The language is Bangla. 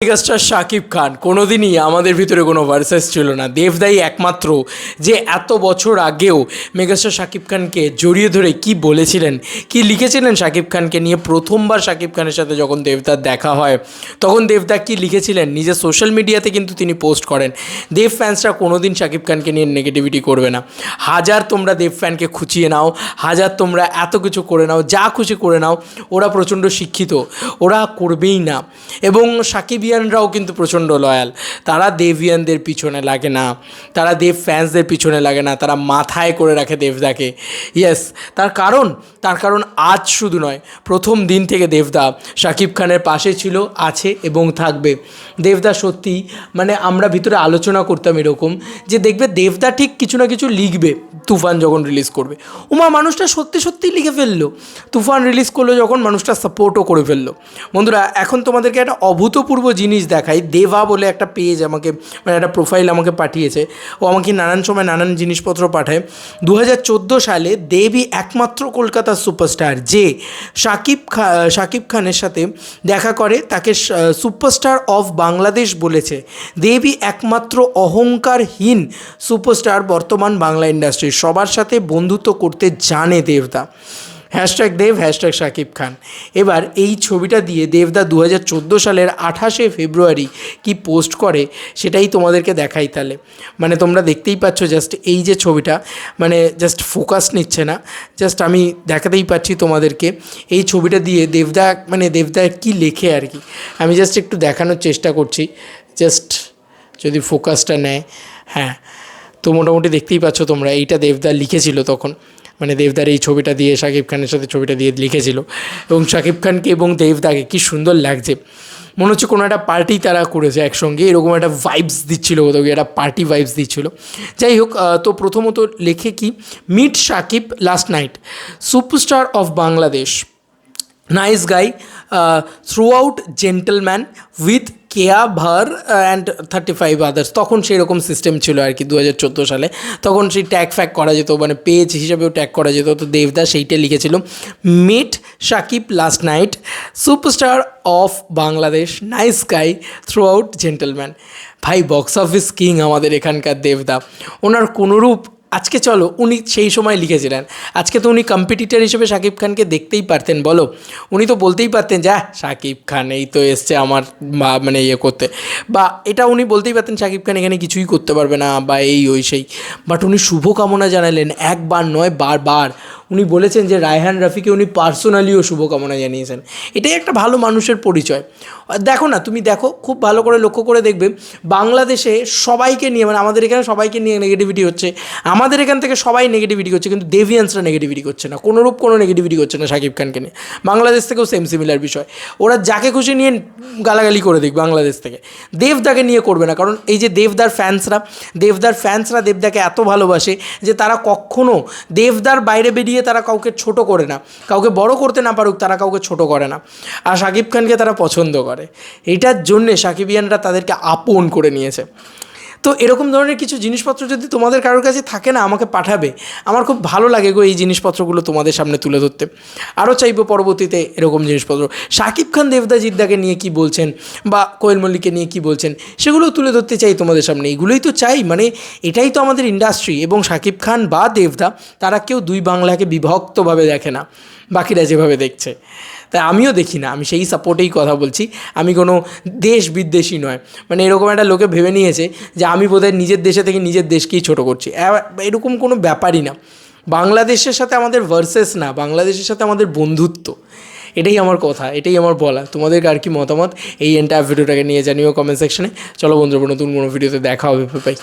মেগাস্টার শাকিব খান কোনোদিনই আমাদের ভিতরে কোনো ভার্সেস ছিল না। দেবদাই একমাত্র যে এত বছর আগেও মেগাস্টার শাকিব খানকে জড়িয়ে ধরে কি বলেছিলেন, কি লিখেছিলেন শাকিব খানকে নিয়ে। প্রথমবার শাকিব খানের সাথে যখন দেবদার দেখা হয় তখন দেবদা কি লিখেছিলেন নিজের সোশ্যাল মিডিয়াতে কিন্তু তিনি পোস্ট করেন, দেব ফ্যান্সরা কোনোদিন শাকিব খানকে নিয়ে নেগেটিভিটি করবে না। হাজার তোমরা দেব ফ্যানকে খুঁচিয়ে নাও, হাজার তোমরা এত কিছু করে নাও, যা খুশি করে নাও, ওরা প্রচণ্ড শিক্ষিত, ওরা করবেই না। এবং সাকিবিয়ানরাও কিন্তু প্রচণ্ড লয়াল, তারা দেবিয়ানদের পিছনে লাগে না, তারা দেব ফ্যান্সদের পিছনে লাগে না, তারা মাথায় করে রাখে দেবদাকে। ইয়েস, তার কারণ আজ শুধু নয়, প্রথম দিন থেকে দেবদা শাকিব খানের পাশে ছিল, আছে এবং থাকবে। দেবদা সত্যি মানে আমরা ভিতরে আলোচনা করতাম এরকম যে দেখবে দেবদা ঠিক কিছু না কিছু লিখবে তুফান যখন রিলিজ করবে। মানুষটা সত্যি লিখে ফেললো। তুফান রিলিজ করলো যখন, মানুষটা সাপোর্টও করে ফেললো। বন্ধুরা, এখন তোমাদেরকে একটা অভূতপূর্ব জিনিস দেখাই। দেবা বলে একটা পেজ আমাকে, মানে একটা প্রোফাইল আমাকে পাঠিয়েছে। ও আমাকে নানান সময় নানান জিনিসপত্র পাঠায়। 2014 সালে দেবই একমাত্র কলকাতার সুপারস্টার যে শাকিব খানের সাথে দেখা করে, তাকে সুপারস্টার অফ বাংলাদেশ বলেছে। দেবই একমাত্র অহংকারহীন সুপারস্টার বর্তমান বাংলা ইন্ডাস্ট্রির। সবার সাথে বন্ধুত্ব করতে জানে দেবদা। হ্যাশট্যাগ দেব, হ্যাশট্যাগ শাকিব খান। এবার এই ছবিটা দিয়ে দেবদা 2014 সালের 28শে ফেব্রুয়ারি কি পোস্ট করে সেটাই তোমাদেরকে দেখাই। তাহলে মানে তোমরা দেখতেই পাচ্ছ, জাস্ট এই যে ছবিটা, মানে জাস্ট ফোকাস নিচ্ছে না, জাস্ট আমি দেখাতেই পাচ্ছি তোমাদেরকে। এই ছবিটা দিয়ে দেবদা কি লেখে আর কি, আমি জাস্ট একটু দেখানোর চেষ্টা করছি। জাস্ট যদি ফোকাসটা নেয়, হ্যাঁ, তো মোটামুটি দেখতেই পাচ্ছ তোমরা, এইটা দেবদা লিখেছিল তখন। মানে দেবদার এই ছবিটা দিয়ে শাকিব খানের সাথে ছবিটা দিয়ে লিখেছিল, এবং শাকিব খানকে এবং দেবদাকে কি সুন্দর লাগছে, মনে হচ্ছে কোনো একটা পার্টি তারা করেছে একসঙ্গে, এরকম একটা ভাইবস দিচ্ছিলো, কোথাও গিয়ে একটা পার্টি ভাইবস দিচ্ছিলো। যাই হোক, তো প্রথমত লেখে কি, meet Shakib last night, superstar of Bangladesh, nice guy, throughout gentleman with কেয়া ভার অ্যান্ড 35 আদার্স। তখন সেই রকম সিস্টেম ছিল আর কি 2014 সালে। তখন সেই ট্যাগ ফ্যাগ করা যেত, মানে পেজ হিসাবেও ট্যাগ করা যেত। তো দেবদা সেইটা লিখেছিল, meet Shakib last night, superstar of Bangladesh, nice guy, throughout gentleman. ভাই, বক্স অফিস কিং আমাদের এখানকার দেবদা, ওনার কোনোরূপ। আজকে চলো, উনি সেই সময় লিখেছিলেন, আজকে তো উনি কম্পিটিটর হিসেবে শাকিব খানকে দেখতেই পারতেন, বলো। উনি তো বলতেই পারতেন যে শাকিব খান এই তো এসছে আমার মানে ইয়ে করতে, বা এটা উনি বলতেই পারতেন শাকিব খান এখানে কিছুই করতে পারবে না, বা এই ওই সেই। বাট উনি শুভকামনা জানালেন, একবার নয় বারবার। উনি বলেছেন যে রায়হান রাফিকে উনি পার্সোনালিও শুভকামনা জানিয়েছেন। এটাই একটা ভালো মানুষের পরিচয়। দেখো না, তুমি দেখো, খুব ভালো করে লক্ষ্য করে দেখবে, বাংলাদেশে সবাইকে নিয়ে, মানে আমাদের এখানে সবাইকে নিয়ে নেগেটিভিটি হচ্ছে, আমাদের এখান থেকে সবাই নেগেটিভিটি করছে, কিন্তু দেভিয়ান্সরা নেগেটিভিটি করছে না, কোনোরূপ কোনো নেগেটিভিটি করছে না শাকিব খানকে নিয়ে। বাংলাদেশ থেকেও সেম সিমিলার বিষয়, ওরা যাকে খুশি নিয়ে গালাগালি করে দিক বাংলাদেশ থেকে, দেবদাকে নিয়ে করবে না। কারণ এই যে দেবদার ফ্যান্সরা দেবদাকে এত ভালোবাসে যে তারা কখনো দেবদার বাইরে বেরিয়ে তারা কাউকে ছোট করে না, কাউকে বড় করতে না পারুক, তারা কাউকে ছোট করে না। আর শাকিব খানকে তারা পছন্দ করে, এইটার জন্যে সাকিবিয়ানরা তাদেরকে আপন করে নিয়েছে। তো এরকম ধরনের কিছু জিনিসপত্র যদি তোমাদের কারোর কাছে থাকে না, আমাকে পাঠাবে, আমার খুব ভালো লাগে গো এই জিনিসপত্রগুলো তোমাদের সামনে তুলে ধরতে। আরও চাইবো পরবর্তীতে এরকম জিনিসপত্র। শাকিব খান দেবদা জিদ্দাকে নিয়ে কি বলছেন, বা কোয়েল মল্লিককে নিয়ে কি বলছেন, সেগুলোও তুলে ধরতে চাই তোমাদের সামনে। এগুলোই তো চাই, মানে এটাই তো আমাদের ইন্ডাস্ট্রি। এবং শাকিব খান বা দেবদা, তারা কেউ দুই বাংলাকে বিভক্তভাবে দেখে না, বাকিরা যেভাবে দেখছে। তাই আমিও দেখি না, আমি সেই সাপোর্টেই কথা বলছি। আমি কোনো দেশ বিদ্বেষী নয়, মানে এরকম একটা লোকে ভেবে নিয়েছে যে আমি বোধহয় নিজের দেশে থেকে নিজের দেশকেই ছোটো করছি, এরকম কোনো ব্যাপারই না। বাংলাদেশের সাথে আমাদের ভার্সেস না, বাংলাদেশের সাথে আমাদের বন্ধুত্ব। এটাই আমার কথা, এটাই আমার বলা। তোমাদের আর কি মতামত এই এন্টায়ার ভিডিওটাকে নিয়ে জানিও কমেন্ট সেকশনে। চলো বন্ধুরা, নতুন কোনো ভিডিওতে দেখা হবে, বাই।